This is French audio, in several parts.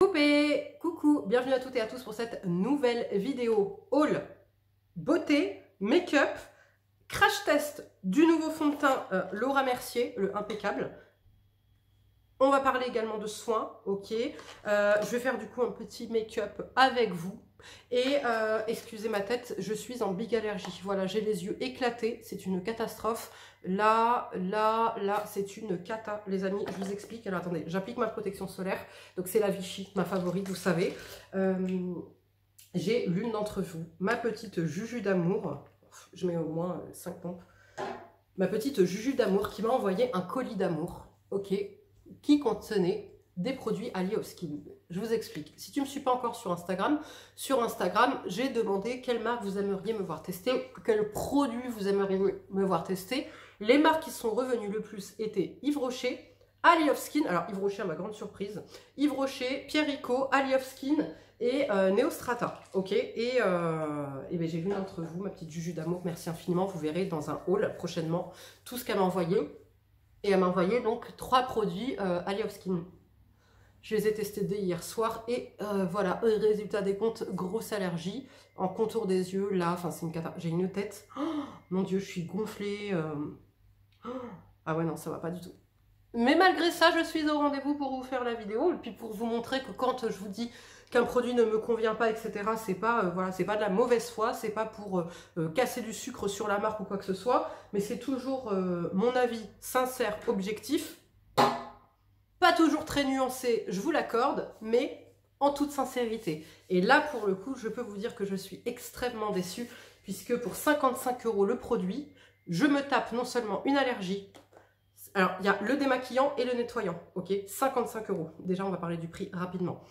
Coucou, bienvenue à toutes et à tous pour cette nouvelle vidéo haul beauté, make-up, crash test du nouveau fond de teint Laura Mercier, le impeccable. On va parler également de soins, ok. Je vais faire du coup un petit make-up avec vous. Et excusez ma tête, je suis en big allergie. Voilà, j'ai les yeux éclatés, c'est une catastrophe. Là, c'est une cata, les amis. Je vous explique. Alors attendez, j'applique ma protection solaire. Donc c'est la Vichy, ma favorite, vous savez. J'ai l'une d'entre vous, ma petite Juju d'amour. Je mets au moins 5 pompes. Ma petite Juju d'amour qui m'a envoyé un colis d'amour, ok, qui contenait des produits Ali of Skin. Je vous explique. Si tu ne me suis pas encore sur Instagram, j'ai demandé quelle marque vous aimeriez me voir tester, quel produit vous aimeriez me voir tester. Les marques qui sont revenues le plus étaient Yves Rocher, Ali of Skin, alors Yves Rocher à ma grande surprise, Yves Rocher, Pierre Rico, Ali of Skin et Neostrata, ok. Et ben, j'ai l'une d'entre vous, ma petite Juju d'amour, merci infiniment, vous verrez dans un haul prochainement tout ce qu'elle m'a envoyé. Et elle m'a envoyé donc 3 produits Ali of Skin. Je les ai testés dès hier soir et voilà, résultat des comptes, grosse allergie. En contour des yeux, là, enfin c'est une cata. J'ai une tête, oh, mon Dieu, je suis gonflée. Oh, ah ouais, non, ça va pas du tout. Mais malgré ça, je suis au rendez-vous pour vous faire la vidéo et puis pour vous montrer que quand je vous dis qu'un produit ne me convient pas, etc., c'est pas, voilà, c'est pas de la mauvaise foi, c'est pas pour casser du sucre sur la marque ou quoi que ce soit, mais c'est toujours mon avis sincère, objectif. Pas toujours très nuancé, je vous l'accorde, mais en toute sincérité. Et là, pour le coup, je peux vous dire que je suis extrêmement déçue, puisque pour 55 € le produit, je me tape non seulement une allergie. Alors, il y a le démaquillant et le nettoyant, ok, 55 €. Déjà, on va parler du prix rapidement.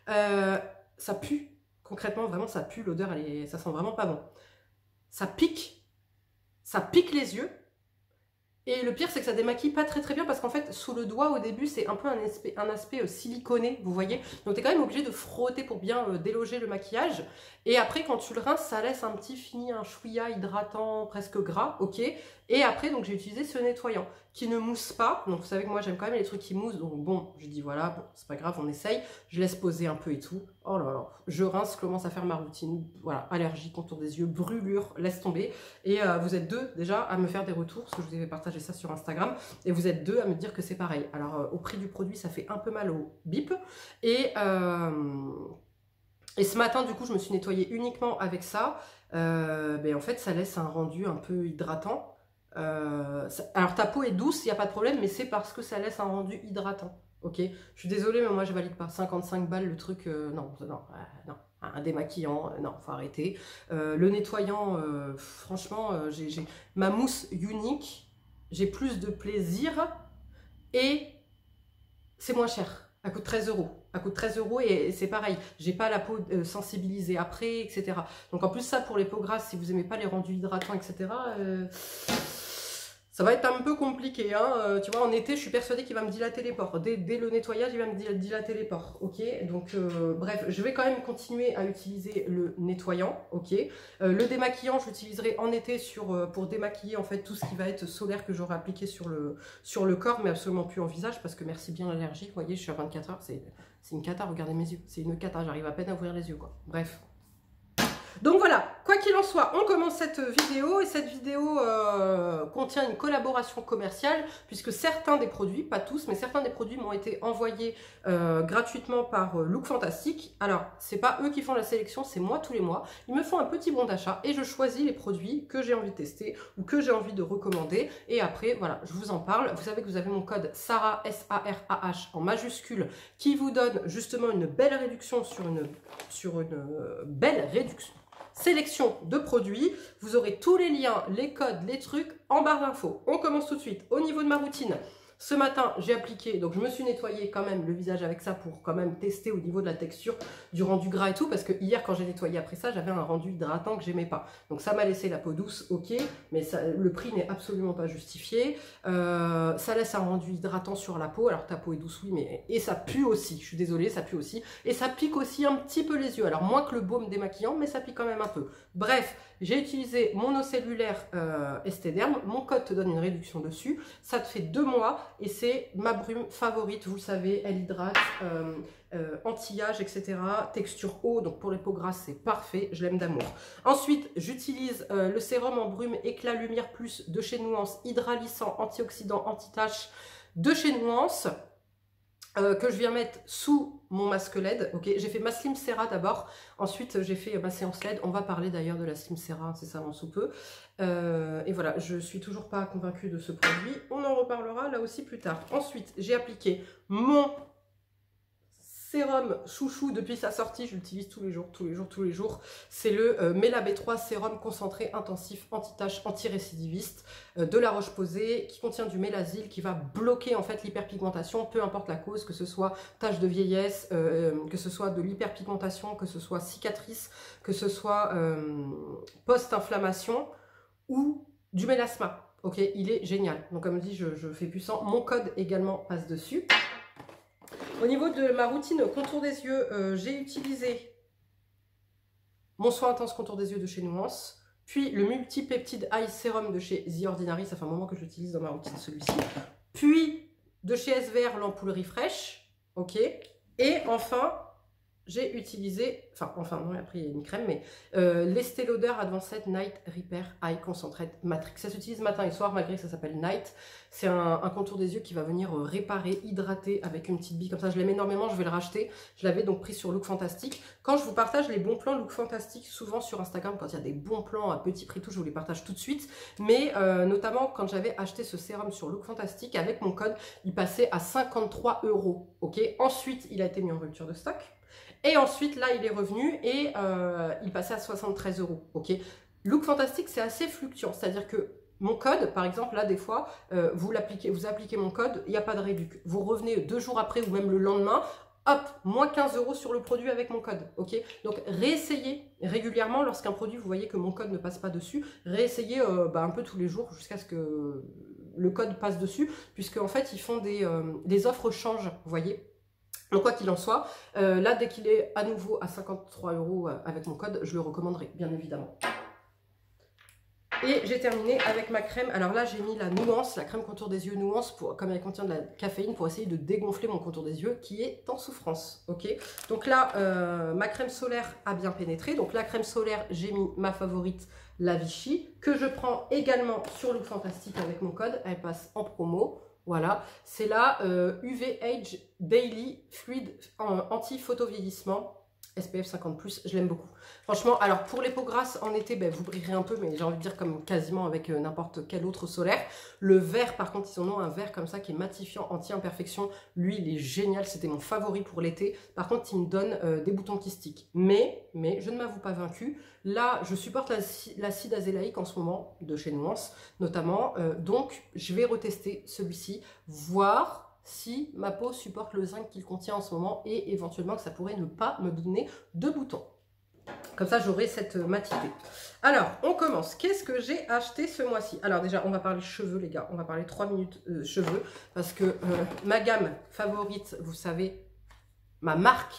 Ça pue, concrètement, vraiment, ça pue, l'odeur, ça sent vraiment pas bon. Ça pique les yeux. Et le pire, c'est que ça démaquille pas très bien parce qu'en fait, sous le doigt, au début, c'est un peu un aspect siliconé, vous voyez. Donc, tu es quand même obligé de frotter pour bien déloger le maquillage. Et après, quand tu le rinces, ça laisse un petit fini, un chouïa hydratant, presque gras, ok. Et après, donc j'ai utilisé ce nettoyant qui ne mousse pas. Donc, vous savez que moi, j'aime quand même les trucs qui moussent. Donc, bon, je dis voilà, bon, c'est pas grave, on essaye. Je laisse poser un peu et tout. Oh là là, je rince, je commence à faire ma routine. Voilà, allergie, contour des yeux, brûlure, laisse tomber. Et vous êtes 2 déjà à me faire des retours, parce que je vous avais partagé ça sur Instagram. Et vous êtes 2 à me dire que c'est pareil. Alors, au prix du produit, ça fait un peu mal au bip. Et ce matin, du coup, je me suis nettoyée uniquement avec ça. Ben, en fait, ça laisse un rendu un peu hydratant. Alors, ta peau est douce, il n'y a pas de problème, mais c'est parce que ça laisse un rendu hydratant. Ok, je suis désolée, mais moi, je valide pas. 55 balles, le truc, non. Un démaquillant, non, faut arrêter. Le nettoyant, franchement, j'ai ma mousse unique, j'ai plus de plaisir et c'est moins cher. Elle coûte 13 €. Elle coûte 13 € et c'est pareil. J'ai pas la peau sensibilisée après, etc. Donc en plus ça pour les peaux grasses, si vous aimez pas les rendus hydratants, etc. Ça va être un peu compliqué, hein. Tu vois, en été, je suis persuadée qu'il va me dilater les pores. Dès le nettoyage, il va me dilater les pores, ok. Donc, bref, je vais quand même continuer à utiliser le nettoyant, ok. Le démaquillant, je l'utiliserai en été pour démaquiller, en fait, tout ce qui va être solaire que j'aurai appliqué sur le corps, mais absolument plus en visage, parce que merci bien l'allergie, vous voyez, je suis à 24 heures, c'est une cata, regardez mes yeux, c'est une cata, j'arrive à peine à ouvrir les yeux, quoi. Bref. Donc voilà, quoi qu'il en soit, on commence cette vidéo et cette vidéo contient une collaboration commerciale puisque certains des produits, pas tous, mais certains des produits m'ont été envoyés gratuitement par Look Fantastique. Alors, c'est pas eux qui font la sélection, c'est moi tous les mois. Ils me font un petit bon d'achat et je choisis les produits que j'ai envie de tester ou que j'ai envie de recommander. Et après, voilà, je vous en parle. Vous savez que vous avez mon code SARAH, S-A-R-A-H en majuscule qui vous donne justement une belle réduction sur une belle réduction. Sélection de produits, vous aurez tous les liens, les codes, les trucs en barre d'infos. On commence tout de suite. Au niveau de ma routine, ce matin, j'ai appliqué, donc je me suis nettoyé quand même le visage avec ça pour quand même tester au niveau de la texture, du rendu gras et tout, parce que hier, quand j'ai nettoyé après ça, j'avais un rendu hydratant que j'aimais pas. Donc ça m'a laissé la peau douce, ok, mais ça, le prix n'est absolument pas justifié. Ça laisse un rendu hydratant sur la peau, alors ta peau est douce, oui, mais et ça pue aussi, je suis désolée, ça pue aussi. Et ça pique aussi un petit peu les yeux, alors moins que le baume démaquillant, mais ça pique quand même un peu. Bref, j'ai utilisé mon eau cellulaire Esthederm, mon code te donne une réduction dessus, ça te fait 2 mois et c'est ma brume favorite, vous le savez, elle hydrate, anti-âge, etc. Texture eau, donc pour les peaux grasses, c'est parfait, je l'aime d'amour. Ensuite, j'utilise le sérum en brume éclat lumière plus de chez Nuance, hydralissant, antioxydant, anti-tache de chez Nuance. Que je viens mettre sous mon masque LED. Ok, j'ai fait ma Slim Cera d'abord, ensuite j'ai fait ma séance LED. On va parler d'ailleurs de la Slim Cera, c'est ça, sous peu. Et voilà, je suis toujours pas convaincue de ce produit. On en reparlera là aussi plus tard. Ensuite, j'ai appliqué mon sérum chouchou depuis sa sortie, je l'utilise tous les jours. C'est le Mela B3 sérum concentré intensif anti-tache, anti-récidiviste de La Roche-Posay qui contient du mélazyle qui va bloquer en fait l'hyperpigmentation, peu importe la cause, que ce soit tache de vieillesse, que ce soit de l'hyperpigmentation, que ce soit cicatrice, que ce soit post-inflammation ou du mélasma. Ok, il est génial. Donc comme dit, je fais puissant. Mon code également passe dessus. Au niveau de ma routine contour des yeux, j'ai utilisé mon soin intense contour des yeux de chez Nuance, puis le multipeptide eye serum de chez The Ordinary, ça fait un moment que je l'utilise dans ma routine celui-ci, puis de chez SVR l'ampoule Refresh, ok, et enfin j'ai utilisé, enfin non, après il y a une crème, mais l'Estée Lauder Advanced Night Repair Eye Concentrate Matrix. Ça s'utilise matin et soir malgré que ça s'appelle Night. C'est un contour des yeux qui va venir réparer, hydrater avec une petite bille comme ça. Je l'aime énormément, je vais le racheter. Je l'avais donc pris sur Look Fantastic. Quand je vous partage les bons plans Look Fantastic, souvent sur Instagram, quand il y a des bons plans à petit prix tout, je vous les partage tout de suite. Mais notamment quand j'avais acheté ce sérum sur Look Fantastic, avec mon code, il passait à 53 €. Ok. Ensuite, il a été mis en rupture de stock. Et ensuite, là, il est revenu et il passait à 73 €. Ok. Look Fantastic, c'est assez fluctuant. C'est-à-dire que mon code, par exemple, là, des fois, vous appliquez mon code, il n'y a pas de réduc. Vous revenez 2 jours après ou même le lendemain, hop, moins 15 € sur le produit avec mon code. Ok. Donc, réessayez régulièrement lorsqu'un produit, vous voyez que mon code ne passe pas dessus. Réessayez un peu tous les jours jusqu'à ce que le code passe dessus, puisque en fait, ils font des offres change, vous voyez. Donc quoi qu'il en soit, là dès qu'il est à nouveau à 53 € avec mon code, je le recommanderai bien évidemment. Et j'ai terminé avec ma crème. Alors là j'ai mis la Nuance, la crème contour des yeux Nuance, comme elle contient de la caféine, pour essayer de dégonfler mon contour des yeux qui est en souffrance. Ok. Donc là ma crème solaire a bien pénétré. Donc la crème solaire, j'ai mis ma favorite, la Vichy, que je prends également sur Look Fantastic avec mon code. Elle passe en promo. Voilà, c'est la UV Age Daily Fluid Anti-Photo-Vieillissement SPF 50+, je l'aime beaucoup. Franchement, alors pour les peaux grasses en été, vous brillerez un peu, mais j'ai envie de dire comme quasiment avec n'importe quel autre solaire. Le vert, par contre, ils en ont un vert comme ça qui est matifiant, anti-imperfection. Lui, il est génial, c'était mon favori pour l'été. Par contre, il me donne des boutons kystiques. Mais je ne m'avoue pas vaincue. Là, je supporte l'acide azélaïque en ce moment, de chez Nuance notamment. Donc, je vais retester celui-ci, voir si ma peau supporte le zinc qu'il contient en ce moment et éventuellement que ça pourrait ne pas me donner de boutons. Comme ça, j'aurai cette matité. Alors, on commence. Qu'est-ce que j'ai acheté ce mois-ci? Alors déjà, on va parler cheveux, les gars. On va parler 3 minutes cheveux. Parce que ma gamme favorite, vous savez, ma marque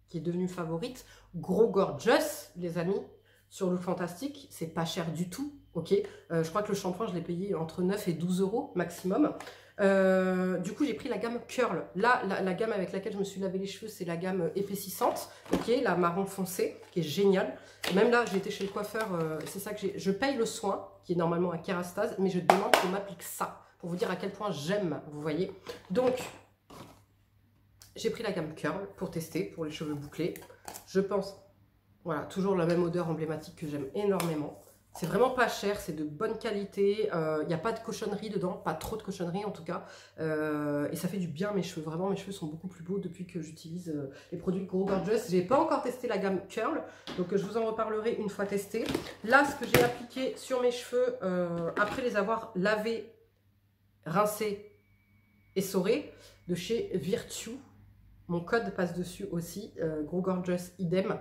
qui est devenue favorite, Grow Gorgeous, les amis, sur Look Fantastic, c'est pas cher du tout. Ok, je crois que le shampoing, je l'ai payé entre 9 et 12 € maximum. Du coup j'ai pris la gamme Curl. Là la gamme avec laquelle je me suis lavé les cheveux, c'est la gamme épaississante, ok, la marron foncé, qui est géniale. Même là j'ai été chez le coiffeur, c'est ça que j'ai. Je paye le soin qui est normalement un Kérastase, mais je demande qu'on m'applique ça pour vous dire à quel point j'aime, vous voyez. Donc j'ai pris la gamme Curl pour tester pour les cheveux bouclés. Je pense, voilà, toujours la même odeur emblématique que j'aime énormément. C'est vraiment pas cher, c'est de bonne qualité, il n'y a pas de cochonnerie dedans, pas trop de cochonnerie en tout cas, et ça fait du bien à mes cheveux. Vraiment, mes cheveux sont beaucoup plus beaux depuis que j'utilise les produits Grow Gorgeous. J'ai pas encore testé la gamme Curl, donc je vous en reparlerai une fois testé. Là, ce que j'ai appliqué sur mes cheveux, après les avoir lavés, rincés, essorés, de chez Virtue, mon code passe dessus aussi, Grow Gorgeous idem.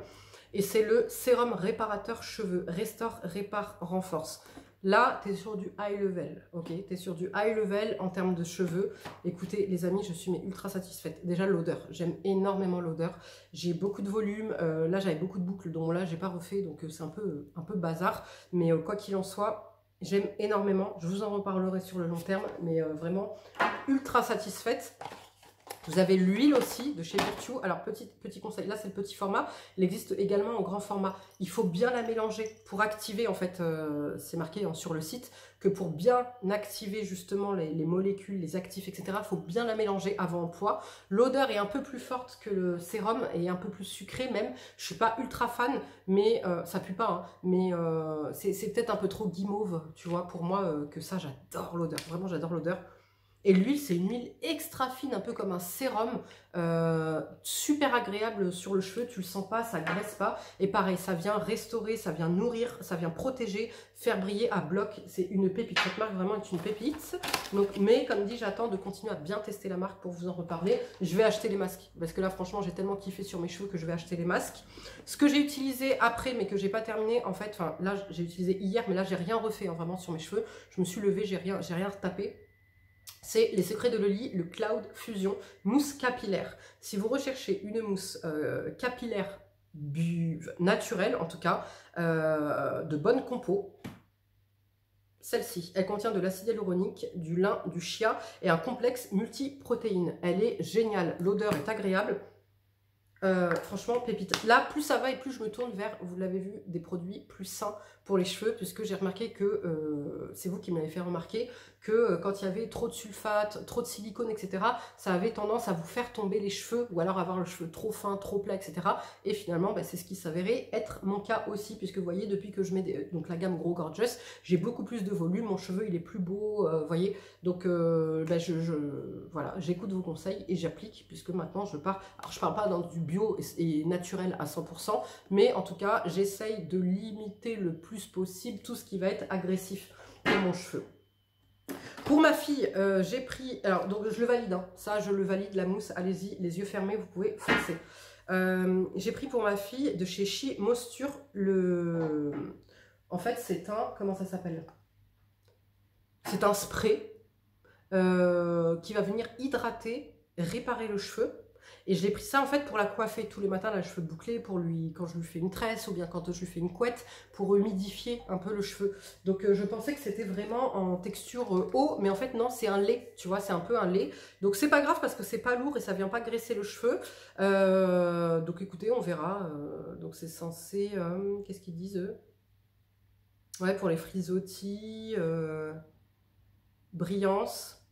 Et c'est le sérum réparateur cheveux, Restore, Répare, Renforce. Là, tu es sur du high level, ok? Tu es sur du high level en termes de cheveux. Écoutez, les amis, je suis ultra satisfaite. Déjà, l'odeur, j'aime énormément l'odeur. J'ai beaucoup de volume. Là, j'avais beaucoup de boucles, dont là, j'ai pas refait, donc c'est un peu bazar. Mais quoi qu'il en soit, j'aime énormément. Je vous en reparlerai sur le long terme, mais vraiment ultra satisfaite. Vous avez l'huile aussi de chez Virtue. Alors, petit conseil, là c'est le petit format. Il existe également en grand format. Il faut bien la mélanger pour activer, en fait, c'est marqué sur le site, que pour bien activer justement les molécules, les actifs, etc., il faut bien la mélanger avant emploi. L'odeur est un peu plus forte que le sérum et un peu plus sucrée même. Je ne suis pas ultra fan, mais ça pue pas. Hein, mais c'est peut-être un peu trop guimauve, tu vois, pour moi, que ça, j'adore l'odeur. Vraiment, j'adore l'odeur. Et l'huile, c'est une huile extra fine, un peu comme un sérum, super agréable sur le cheveu, tu le sens pas, ça graisse pas. Et pareil, ça vient restaurer, ça vient nourrir, ça vient protéger, faire briller à bloc. C'est une pépite, cette marque vraiment est une pépite. Donc, mais comme dit, j'attends de continuer à bien tester la marque pour vous en reparler. Je vais acheter les masques, parce que là franchement, j'ai tellement kiffé sur mes cheveux que je vais acheter les masques. Ce que j'ai utilisé après, mais que j'ai pas terminé, en fait, enfin là, j'ai utilisé hier, mais là, j'ai rien refait hein, vraiment sur mes cheveux. Je me suis levée, j'ai rien retapé. C'est les secrets de Loli, le Cloud Fusion mousse capillaire. Si vous recherchez une mousse capillaire naturelle, en tout cas, de bonne compo, celle-ci, elle contient de l'acide hyaluronique, du lin, du chia et un complexe multiprotéines. Elle est géniale, l'odeur est agréable. Franchement, pépite. Là, plus ça va et plus je me tourne vers, vous l'avez vu, des produits plus sains pour les cheveux, puisque j'ai remarqué que, c'est vous qui m'avez fait remarquer, que quand il y avait trop de sulfate, trop de silicone, etc., ça avait tendance à vous faire tomber les cheveux, ou alors avoir le cheveu trop fin, trop plat, etc. Et finalement, bah, c'est ce qui s'avérait être mon cas aussi, puisque vous voyez, depuis que je mets donc la gamme Grow Gorgeous, j'ai beaucoup plus de volume, mon cheveu il est plus beau, vous voyez, donc bah, voilà, j'écoute vos conseils et j'applique, puisque maintenant je pars, alors je parle pas dans du bio et naturel à 100%, mais en tout cas, j'essaye de limiter le plus possible tout ce qui va être agressif pour mon cheveu. Pour ma fille, j'ai pris, alors donc je le valide, hein, ça je le valide, la mousse, allez-y, les yeux fermés, vous pouvez foncer. J'ai pris pour ma fille de chez She Moisture en fait c'est un, comment ça s'appelle? C'est un spray qui va venir hydrater, réparer le cheveu. Et je l'ai pris ça en fait pour la coiffer tous les matins, là, les cheveux bouclés, pour quand je lui fais une tresse ou bien quand je lui fais une couette, pour humidifier un peu le cheveu. Donc je pensais que c'était vraiment en texture eau, mais en fait non, c'est un lait, tu vois, c'est un peu un lait. Donc c'est pas grave parce que c'est pas lourd et ça vient pas graisser le cheveu. Donc écoutez, on verra. Donc c'est censé, qu'est-ce qu'ils disent eux? Ouais, pour les frisottis, brillance.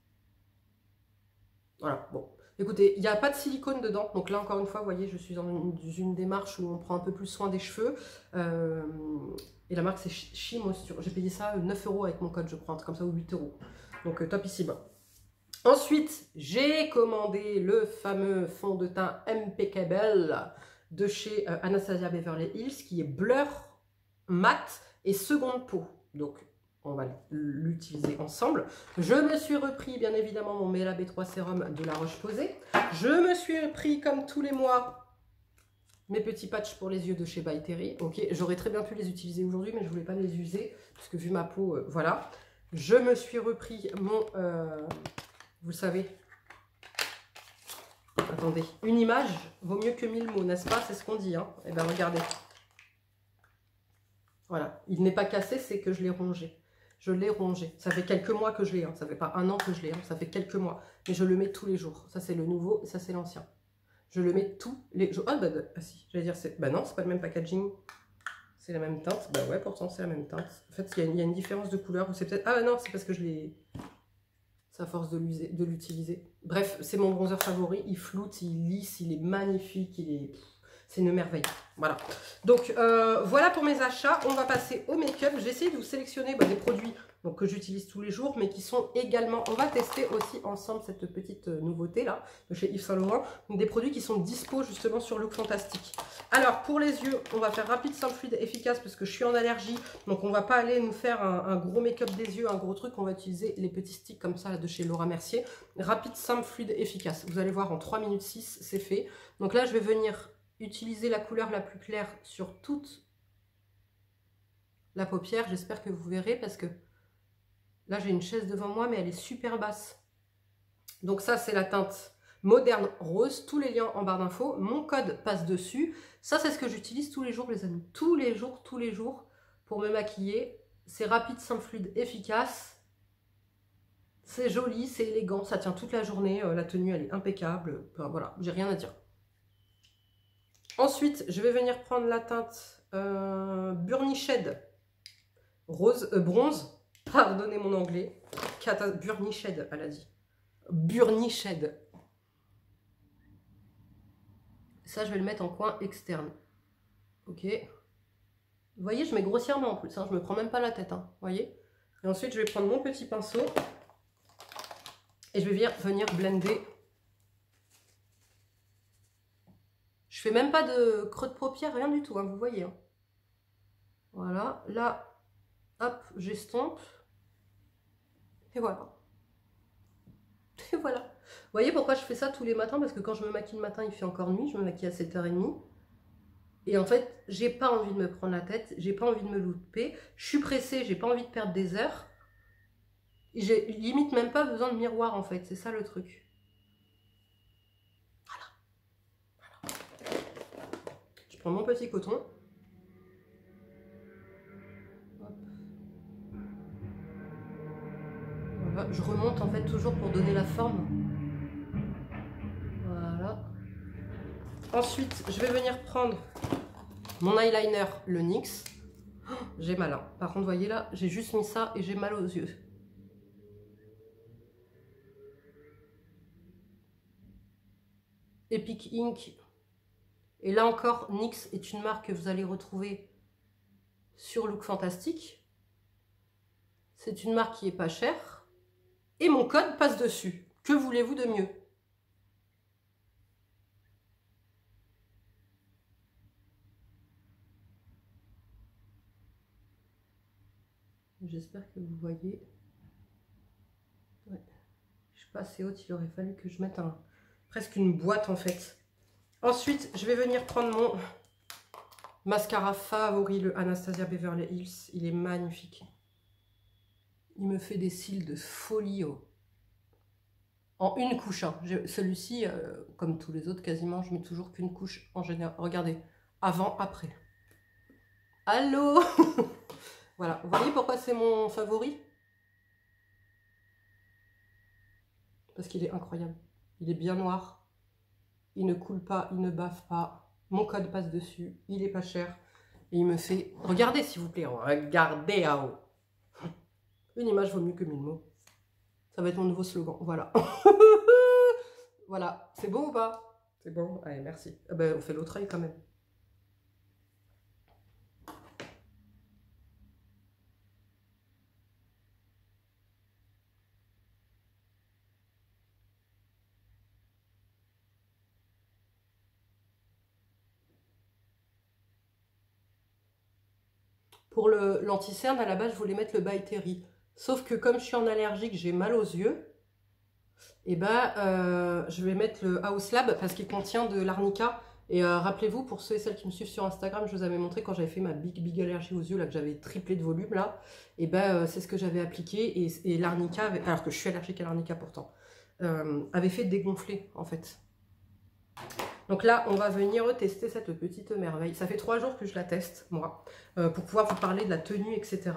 Voilà, bon. Écoutez, il n'y a pas de silicone dedans, donc là encore une fois, vous voyez, je suis dans une démarche où on prend un peu plus soin des cheveux. Et la marque c'est She Moisture. J'ai payé ça 9 € avec mon code, je crois, un truc comme ça, ou 8 €. Donc topissime. Ensuite, j'ai commandé le fameux fond de teint Impeccable de chez Anastasia Beverly Hills, qui est blur, mat et seconde peau. Donc on va l'utiliser ensemble. Je me suis repris bien évidemment mon Mela B3 sérum de La Roche-Posay. Je me suis repris comme tous les mois mes petits patchs pour les yeux de chez By Terry. Ok, j'aurais très bien pu les utiliser aujourd'hui, mais je voulais pas les user parce que vu ma peau, voilà. Je me suis repris mon, vous le savez. Attendez, une image vaut mieux que 1000 mots, n'est-ce pas? C'est ce qu'on dit, hein. Eh bien, regardez. Voilà, il n'est pas cassé, c'est que je l'ai rongé. Je l'ai rongé. Ça fait quelques mois que je l'ai. Hein. Ça fait pas un an que je l'ai. Hein. Ça fait quelques mois. Mais je le mets tous les jours. Ça, c'est le nouveau et ça, c'est l'ancien. Je le mets tous les jours. Ah, bah si. J'allais dire, bah non, c'est pas le même packaging. C'est la même teinte. Bah ouais, pourtant, c'est la même teinte. En fait, il y a une différence de couleur. C'est peut-être... Ah non, c'est parce que je l'ai... C'est à force de l'utiliser. Bref, c'est mon bronzer favori. Il floute, il lisse, il est magnifique. Il est... C'est une merveille. Voilà. Donc, voilà pour mes achats. On va passer au make-up. J'ai essayé de vous sélectionner des produits donc, que j'utilise tous les jours, mais qui sont également... On va tester aussi ensemble cette petite nouveauté-là, de chez Yves Saint Laurent. Donc, des produits qui sont dispo justement sur Look Fantastique. Alors, pour les yeux, on va faire rapide, simple, fluide, efficace, parce que je suis en allergie. Donc, on va pas aller nous faire un gros make-up des yeux, un gros truc. On va utiliser les petits sticks comme ça, là, de chez Laura Mercier. Rapide, simple, fluide, efficace. Vous allez voir, en 3 minutes 6, c'est fait. Donc là, je vais venir... utiliser la couleur la plus claire sur toute la paupière. J'espère que vous verrez parce que là, j'ai une chaise devant moi, mais elle est super basse. Donc ça, c'est la teinte moderne rose. Tous les liens en barre d'infos. Mon code passe dessus. Ça, c'est ce que j'utilise tous les jours, les amis. Tous les jours pour me maquiller. C'est rapide, simple, fluide, efficace. C'est joli, c'est élégant, ça tient toute la journée. La tenue, elle est impeccable. Enfin, voilà, j'ai rien à dire. Ensuite, je vais venir prendre la teinte Burnished rose, bronze. Pardonnez mon anglais. Burnished, elle a dit. Burnished. Ça, je vais le mettre en coin externe. Ok. Vous voyez, je mets grossièrement en plus. Hein, je me prends même pas la tête. Hein, vous voyez. Et ensuite, je vais prendre mon petit pinceau. Et je vais venir blender. Je fais même pas de creux de paupière, rien du tout. Hein, vous voyez. Hein. Voilà. Là, hop, j'estompe. Et voilà. Et voilà. Vous voyez pourquoi je fais ça tous les matins? Parce que quand je me maquille le matin, il fait encore nuit. Je me maquille à 7h30. Et en fait, j'ai pas envie de me prendre la tête. J'ai pas envie de me louper. Je suis pressée, j'ai pas envie de perdre des heures. J'ai limite même pas besoin de miroir en fait. C'est ça le truc. Voilà. Je prends mon petit coton. Hop. Voilà. Je remonte en fait toujours pour donner la forme. Voilà. Ensuite, je vais venir prendre mon eyeliner, le NYX. Oh, j'ai mal. Hein. Par contre, vous voyez là, j'ai juste mis ça et j'ai mal aux yeux. Epic Ink. Et là encore, NYX est une marque que vous allez retrouver sur Look Fantastique. C'est une marque qui est pas chère. Et mon code passe dessus. Que voulez-vous de mieux? J'espère que vous voyez. Ouais. Je suis pas assez haute, il aurait fallu que je mette presque une boîte en fait. Ensuite, je vais venir prendre mon mascara favori, le Anastasia Beverly Hills. Il est magnifique. Il me fait des cils de folie. Oh. En une couche. Hein. Celui-ci, comme tous les autres quasiment, je mets toujours qu'une couche en général. Regardez, avant, après. Allô. Voilà, vous voyez pourquoi c'est mon favori? Parce qu'il est incroyable. Il est bien noir. Il ne coule pas, il ne bave pas. Mon code passe dessus. Il est pas cher. Et il me fait... Regardez s'il vous plaît. Regardez à haut. Une image vaut mieux que 1000 mots. Ça va être mon nouveau slogan. Voilà. Voilà. C'est beau ou pas? C'est bon. Allez, merci. Ah ben, on fait l'autre œil quand même. Pour l'anti-cerne, à la base, je voulais mettre le By Terry. Sauf que comme je suis en allergique, j'ai mal aux yeux. Et ben, je vais mettre le House Lab parce qu'il contient de l'arnica. Et rappelez-vous, pour ceux et celles qui me suivent sur Instagram, je vous avais montré quand j'avais fait ma big allergie aux yeux, là, que j'avais triplé de volume, là. Et ben, c'est ce que j'avais appliqué. Et l'arnica, alors que je suis allergique à l'arnica pourtant, avait fait dégonfler, en fait. Donc là, on va venir tester cette petite merveille. Ça fait 3 jours que je la teste, moi, pour pouvoir vous parler de la tenue, etc.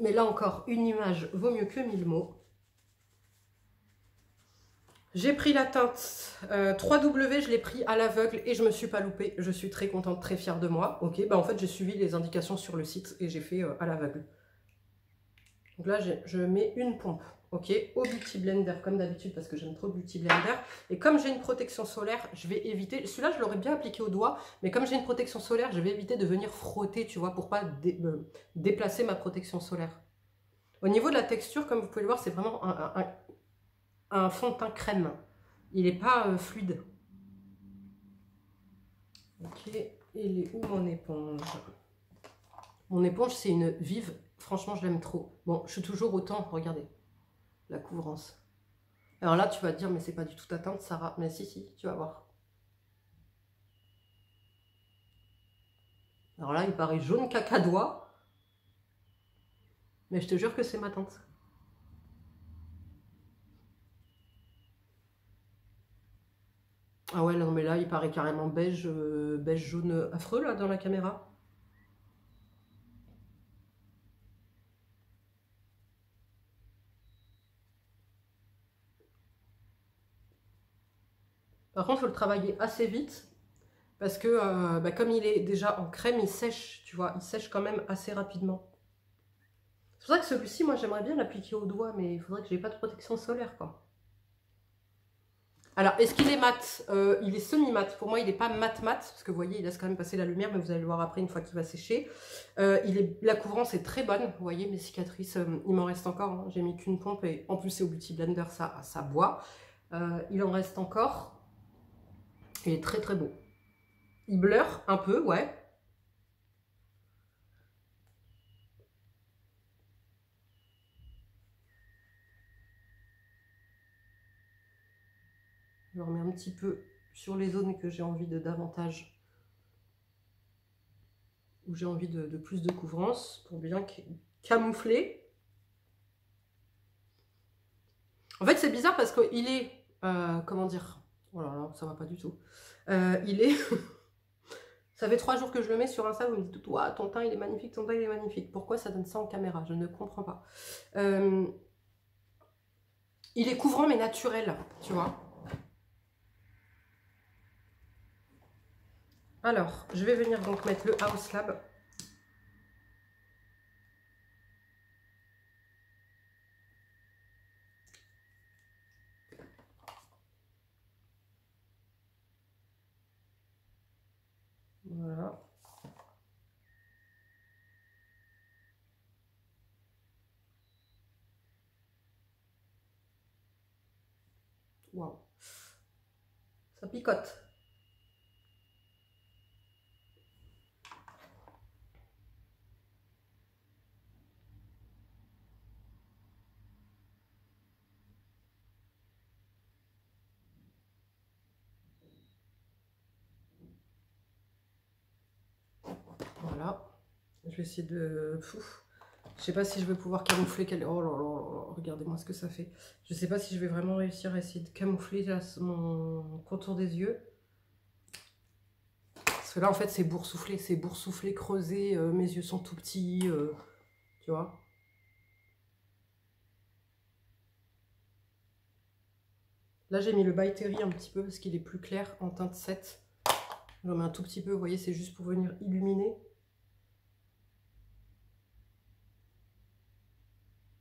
Mais là encore, une image vaut mieux que 1000 mots. J'ai pris la teinte 3W, je l'ai pris à l'aveugle et je me suis pas loupée. Je suis très contente, très fière de moi. Ok, bah en fait, j'ai suivi les indications sur le site et j'ai fait à l'aveugle. Donc là, je mets une pompe. Ok, au Beauty Blender comme d'habitude parce que j'aime trop le Beauty Blender. Et comme j'ai une protection solaire, je vais éviter... Celui-là, je l'aurais bien appliqué au doigt. Mais comme j'ai une protection solaire, je vais éviter de venir frotter, tu vois, pour pas déplacer ma protection solaire. Au niveau de la texture, comme vous pouvez le voir, c'est vraiment un fond de teint crème. Il n'est pas fluide. Ok, il est où mon éponge? Mon éponge, c'est une vive. Franchement, je l'aime trop. Bon, je suis toujours autant, regardez. La couvrance. Alors là, tu vas te dire, mais c'est pas du tout ta teinte, Sarah. Mais si, tu vas voir. Alors là, il paraît jaune cacadois. Mais je te jure que c'est ma teinte. Ah ouais, non, mais là, il paraît carrément beige, beige jaune affreux, là, dans la caméra. Par contre, il faut le travailler assez vite. Parce que bah, comme il est déjà en crème, il sèche, tu vois. Il sèche quand même assez rapidement. C'est pour ça que celui-ci, moi, j'aimerais bien l'appliquer au doigt. Mais il faudrait que j'ai pas de protection solaire, quoi. Alors, est-ce qu'il est mat? Il est semi-mat. Pour moi, il n'est pas mat-mat. Parce que vous voyez, il laisse quand même passer la lumière. Mais vous allez le voir après, une fois qu'il va sécher. La couvrance est très bonne. Vous voyez, mes cicatrices, il m'en reste encore. Hein. J'ai mis qu'une pompe. Et en plus, c'est au Beauty Blender, ça boit. Il en reste encore. Il est très très beau. Il blur un peu, ouais. Je le remets un petit peu sur les zones que j'ai envie de davantage, où j'ai envie de plus de couvrance pour bien camoufler. En fait, c'est bizarre parce qu'il est, comment dire, oh là là, ça va pas du tout. Il est, ça fait 3 jours que je le mets sur Insta, vous me dites, toi, ton teint il est magnifique, ton teint il est magnifique. Pourquoi ça donne ça en caméra? Je ne comprends pas. Il est couvrant mais naturel, tu vois. Alors, je vais venir donc mettre le House Lab. Voilà. Waouh. Ça picote. Voilà. Je vais essayer de... Je sais pas si je vais pouvoir camoufler... Oh là là là, regardez-moi ce que ça fait. Je sais pas si je vais vraiment réussir à essayer de camoufler là, mon contour des yeux. Parce que là, en fait, c'est boursouflé, creusé. Mes yeux sont tout petits, tu vois. Là, j'ai mis le By Terry un petit peu parce qu'il est plus clair en teinte 7. J'en mets un tout petit peu, vous voyez, c'est juste pour venir illuminer.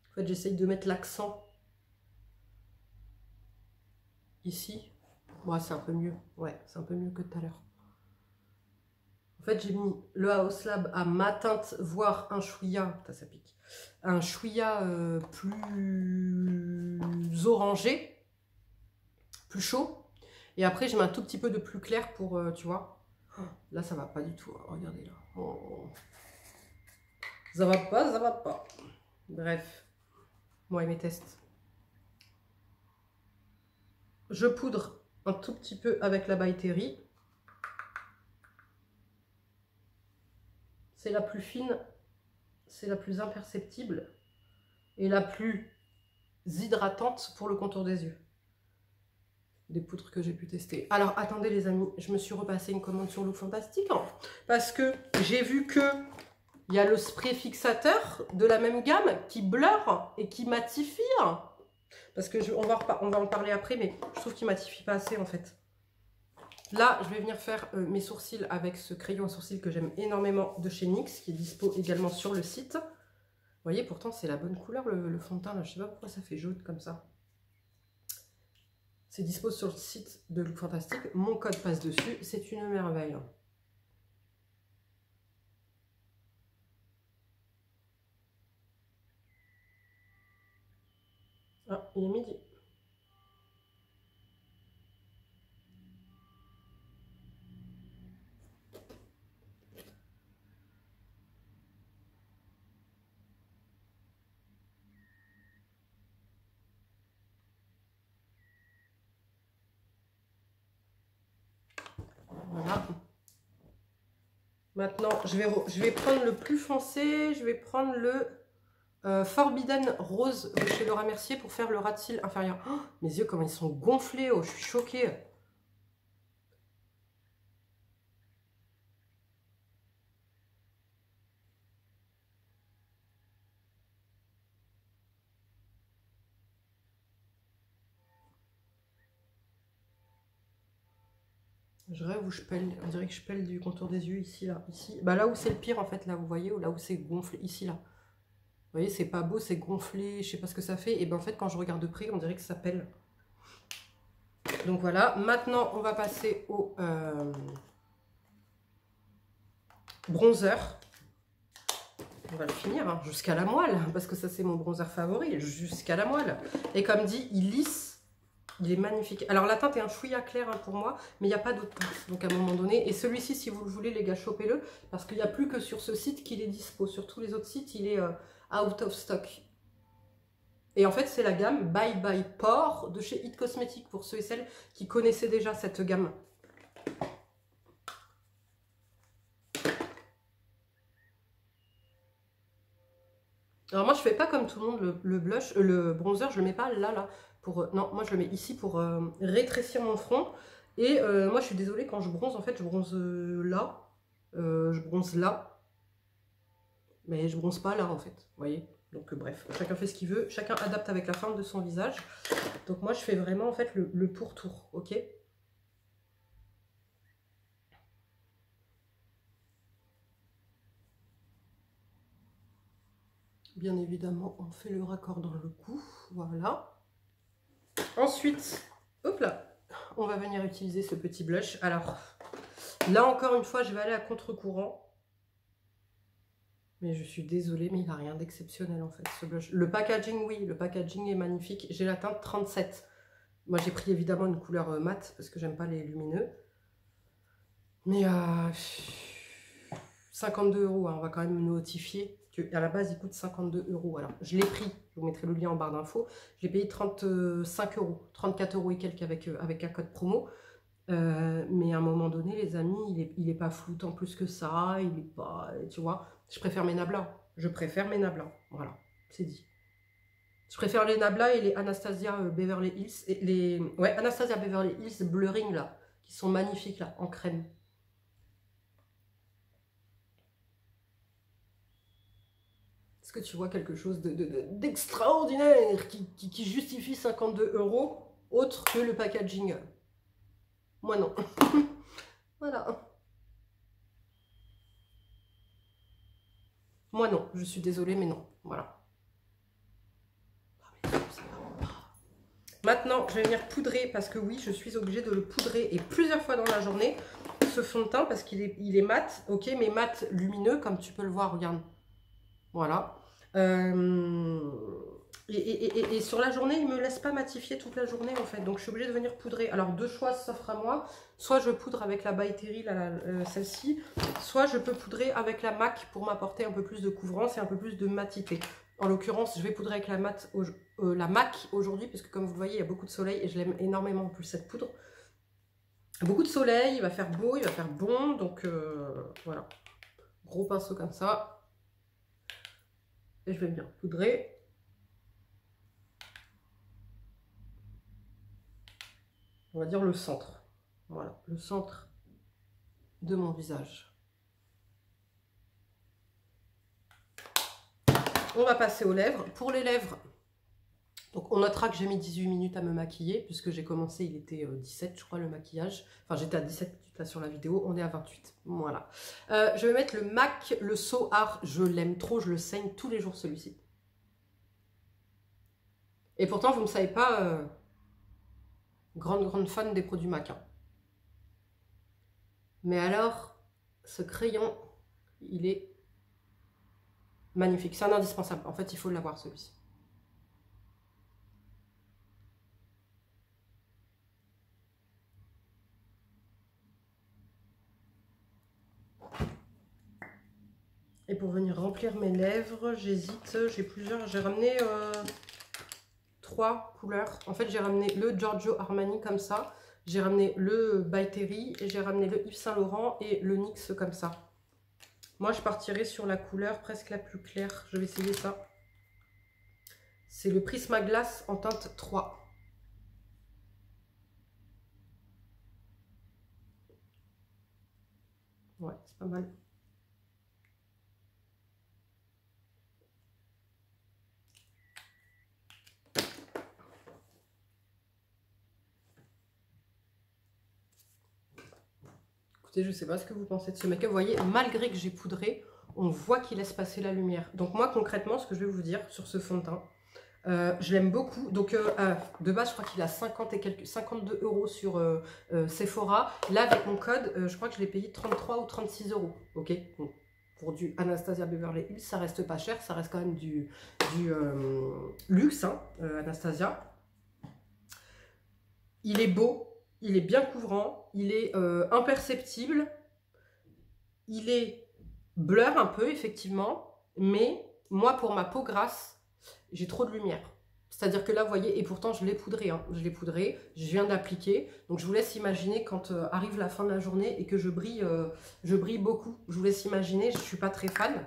En fait, j'essaye de mettre l'accent ici. Ouais, c'est un peu mieux. Ouais, c'est un peu mieux que tout à l'heure. En fait, j'ai mis le House Lab à ma teinte, voire un chouïa. Putain, ça pique. Un chouïa plus orangé, plus chaud. Et après, je mets un tout petit peu de plus clair pour, tu vois. Là, ça va pas du tout. Hein. Regardez là. Oh. Ça va pas, ça va pas. Bref. Moi et mes tests. Je poudre un tout petit peu avec la By Terry. C'est la plus fine, c'est la plus imperceptible et la plus hydratante pour le contour des yeux. Des poudres que j'ai pu tester. Alors, attendez les amis, je me suis repassé une commande sur Look Fantastic hein, parce que j'ai vu que il y a le spray fixateur de la même gamme qui blur et qui matifie. Parce que on va en parler après, mais je trouve qu'il matifie pas assez en fait. Là, je vais venir faire mes sourcils avec ce crayon à sourcils que j'aime énormément de chez NYX, qui est dispo également sur le site. Vous voyez, pourtant, c'est la bonne couleur, le fond de teint. Là. Je ne sais pas pourquoi ça fait jaune comme ça. C'est dispo sur le site de Look Fantastic. Mon code passe dessus. C'est une merveille. Ah, il est midi. Voilà. Maintenant, je vais prendre le plus foncé. Je vais prendre le Forbidden Rose de chez Laura Mercier pour faire le ras de cils inférieur. Oh, mes yeux, comment ils sont gonflés. Oh, je suis choquée. Je rêve où je pèle, on dirait que je pèle du contour des yeux ici, là. Ici. Bah, là où c'est le pire, en fait, là, vous voyez, ou là où c'est gonflé, ici, là. Vous voyez, c'est pas beau, c'est gonflé, je sais pas ce que ça fait. Et ben en fait, quand je regarde de près, on dirait que ça pèle. Donc voilà, maintenant, on va passer au bronzer. On va le finir hein, jusqu'à la moelle, parce que ça, c'est mon bronzer favori, jusqu'à la moelle. Et comme dit, il lisse, il est magnifique. Alors, la teinte est un chouïa clair hein, pour moi, mais il n'y a pas d'autre teinte. Donc, à un moment donné, et celui-ci, si vous le voulez, les gars, chopez-le, parce qu'il n'y a plus que sur ce site qu'il est dispo. Sur tous les autres sites, il est out of stock. Et en fait, c'est la gamme Bye Bye Pore de chez It Cosmetics, pour ceux et celles qui connaissaient déjà cette gamme. Alors moi, je fais pas comme tout le monde le blush, le bronzer, je le mets pas là. Non, moi, je le mets ici pour rétrécir mon front. Et moi, je suis désolée, quand je bronze, en fait, je bronze là. Je bronze là. Mais je bronze pas là, en fait. Vous voyez? Donc, bref, chacun fait ce qu'il veut. Chacun adapte avec la forme de son visage. Donc, moi, je fais vraiment, en fait, le pourtour, ok? Bien évidemment, on fait le raccord dans le cou. Voilà. Ensuite, hop là, on va venir utiliser ce petit blush. Alors, là encore une fois, je vais aller à contre-courant. Mais je suis désolée, mais il n'a rien d'exceptionnel en fait, ce blush. Le packaging, oui, le packaging est magnifique. J'ai la teinte 37. Moi, j'ai pris évidemment une couleur mate parce que j'aime pas les lumineux. Mais 52 €, hein, on va quand même notifier qu'à la base, il coûte 52 €. Alors, je l'ai pris, je vous mettrai le lien en barre d'infos. Je l'ai payé 35 €, 34 € et quelques avec un code promo. Mais à un moment donné, les amis, il est pas floutant plus que ça. Il est pas, tu vois, je préfère mes Nabla. Je préfère mes Nabla. Voilà, c'est dit. Je préfère les Nabla et les Anastasia Beverly Hills. Et les, ouais, Anastasia Beverly Hills Blurring, là, qui sont magnifiques, là, en crème. Est-ce que tu vois quelque chose d'extraordinaire qui justifie 52 € autre que le packaging? Moi, non. Voilà. Moi, non. Je suis désolée, mais non. Voilà. Maintenant, je vais venir poudrer parce que oui, je suis obligée de le poudrer et plusieurs fois dans la journée, ce fond de teint, parce qu'il est mat, ok, mais mat lumineux, comme tu peux le voir, regarde. Voilà. Et sur la journée, il ne me laisse pas matifier toute la journée, en fait. Donc, je suis obligée de venir poudrer. Alors, deux choix s'offrent à moi. Soit je poudre avec la By Terry, celle-ci, soit je peux poudrer avec la MAC pour m'apporter un peu plus de couvrance et un peu plus de matité. En l'occurrence, je vais poudrer avec la MAC aujourd'hui, puisque comme vous le voyez, il y a beaucoup de soleil et je l'aime énormément en plus cette poudre. Beaucoup de soleil, il va faire beau, il va faire bon, donc voilà. Gros pinceau comme ça. Et je vais bien poudrer. On va dire le centre. Voilà, le centre de mon visage. On va passer aux lèvres. Pour les lèvres, donc on notera que j'ai mis 18 minutes à me maquiller, puisque j'ai commencé, il était 17, je crois, le maquillage. Enfin, j'étais à 17 minutes là sur la vidéo, on est à 28. Voilà. Je vais mettre le MAC, le So Art. Je l'aime trop, je le saigne tous les jours celui-ci. Et pourtant, vous ne savez pas, grande fan des produits MAC. Hein. Mais alors, ce crayon, il est magnifique. C'est un indispensable. En fait, il faut l'avoir celui-ci. Et pour venir remplir mes lèvres, j'hésite. J'ai plusieurs. J'ai ramené 3 couleurs. En fait, j'ai ramené le Giorgio Armani comme ça. J'ai ramené le By Terry. Et j'ai ramené le Yves Saint Laurent et le NYX comme ça. Moi, je partirai sur la couleur presque la plus claire. Je vais essayer ça. C'est le Prismaglass en teinte 3. Ouais, c'est pas mal. écoutez, je sais pas ce que vous pensez de ce make-up. Vous voyez, malgré que j'ai poudré, on voit qu'il laisse passer la lumière. Donc moi, concrètement, ce que je vais vous dire sur ce fond de teint, je l'aime beaucoup. Donc de base, je crois qu'il a 52 € sur Sephora. Là, avec mon code, je crois que je l'ai payé 33 ou 36 €. Ok, bon, pour du Anastasia Beverly Hills, ça reste pas cher. Ça reste quand même du luxe, hein, Anastasia. Il est beau, il est bien couvrant, il est imperceptible. Il est blur un peu, effectivement. Mais moi, pour ma peau grasse, j'ai trop de lumière. C'est-à-dire que là, vous voyez, et pourtant je l'ai poudré, hein, je viens d'appliquer. Donc je vous laisse imaginer quand arrive la fin de la journée et que je brille beaucoup. Je vous laisse imaginer, je ne suis pas très fan.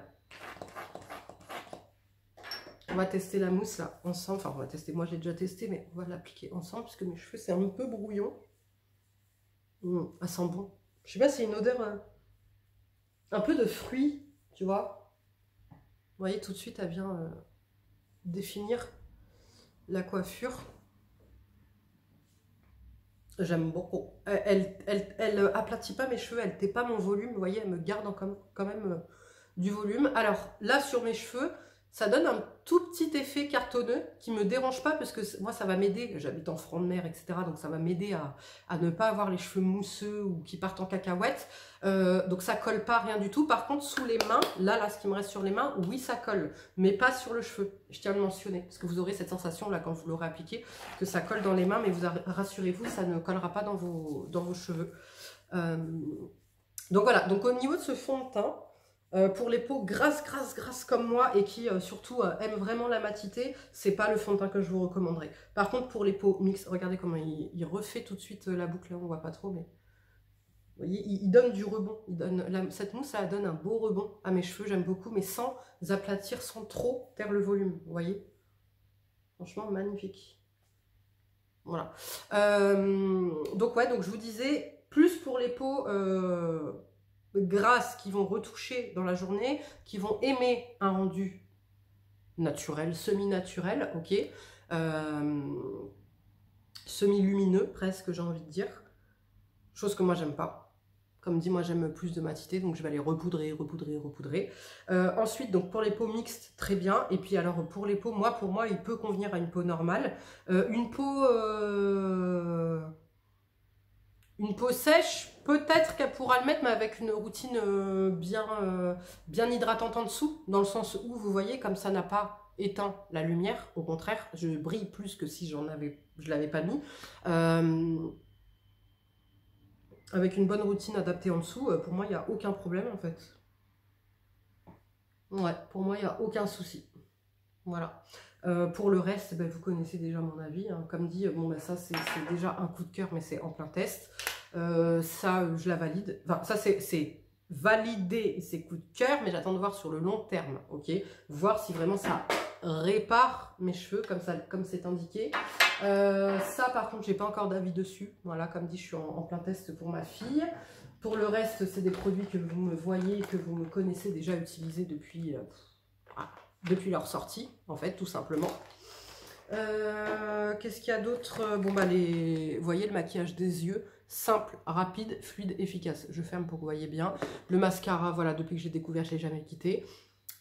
On va tester la mousse là, ensemble. Enfin, on va tester, moi j'ai déjà testé, mais on va l'appliquer ensemble parce que mes cheveux c'est un peu brouillon. Elle sent bon. Je sais pas, c'est une odeur un peu de fruits, tu vois. Vous voyez, tout de suite, elle vient définir la coiffure. J'aime beaucoup. Elle aplatit pas mes cheveux, elle tait pas mon volume. Vous voyez, elle me garde quand même du volume. Alors là, sur mes cheveux, ça donne un tout petit effet cartonneux qui me dérange pas parce que moi, ça va m'aider. J'habite en front de mer, etc. Donc ça va m'aider à ne pas avoir les cheveux mousseux ou qui partent en cacahuète. Donc ça colle pas, rien du tout. Par contre, sous les mains, là, ce qui me reste sur les mains, oui, ça colle. Mais pas sur le cheveu. Je tiens à le mentionner. Parce que vous aurez cette sensation, là, quand vous l'aurez appliqué, que ça colle dans les mains. Mais vous rassurez-vous, ça ne collera pas dans vos cheveux. Donc voilà. Donc au niveau de ce fond de teint, pour les peaux grasses comme moi et qui surtout aiment vraiment la matité, c'est pas le fond de teint que je vous recommanderais. Par contre, pour les peaux mixtes, regardez comment il refait tout de suite la boucle. Là, on voit pas trop, mais vous voyez, il donne du rebond. Cette mousse, ça donne un beau rebond à mes cheveux. J'aime beaucoup, mais sans aplatir, sans trop perdre le volume. Vous voyez, franchement magnifique. Voilà. Donc ouais, donc je vous disais, plus pour les peaux grasses qui vont retoucher dans la journée, qui vont aimer un rendu naturel, semi-naturel, ok, semi-lumineux presque, j'ai envie de dire, chose que moi j'aime pas. Comme dit, moi j'aime plus de matité, donc je vais aller repoudrer. Ensuite, donc pour les peaux mixtes, très bien. Et puis alors pour les peaux, pour moi, il peut convenir à une peau normale. Une peau sèche, peut-être qu'elle pourra le mettre, mais avec une routine bien hydratante en dessous, dans le sens où, vous voyez, comme ça n'a pas éteint la lumière, au contraire, je brille plus que si je l'avais pas mis. Avec une bonne routine adaptée en dessous, pour moi, il n'y a aucun problème, en fait. Ouais, pour moi, il n'y a aucun souci. Voilà. Pour le reste, vous connaissez déjà mon avis. Hein. Comme dit, bon, ça, c'est déjà un coup de cœur, mais c'est en plein test. Ça, je la valide. Enfin, ça, c'est valider ces coups de cœur, mais j'attends de voir sur le long terme, ok? Voir si vraiment ça répare mes cheveux, comme c'est indiqué. Ça, par contre, j'ai pas encore d'avis dessus. Voilà, comme dit, je suis en plein test pour ma fille. Pour le reste, c'est des produits que vous me voyez, que vous me connaissez déjà utiliser depuis leur sortie, en fait, tout simplement. Qu'est-ce qu'il y a d'autre? Bon, vous voyez le maquillage des yeux, simple, rapide, fluide, efficace. Je ferme pour que vous voyez bien. Le mascara, voilà, depuis que j'ai découvert, je l'ai jamais quitté.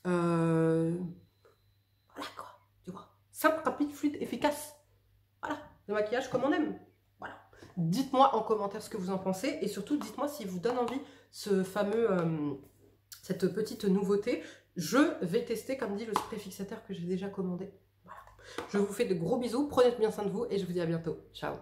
Voilà quoi, tu vois. Simple, rapide, fluide, efficace. Voilà, le maquillage comme on aime. Voilà. Dites-moi en commentaire ce que vous en pensez et surtout dites-moi si vous donne envie cette petite nouveauté. Je vais tester, comme dit, le spray fixateur que j'ai déjà commandé. Voilà. Je vous fais de gros bisous, prenez bien soin de vous et je vous dis à bientôt. Ciao.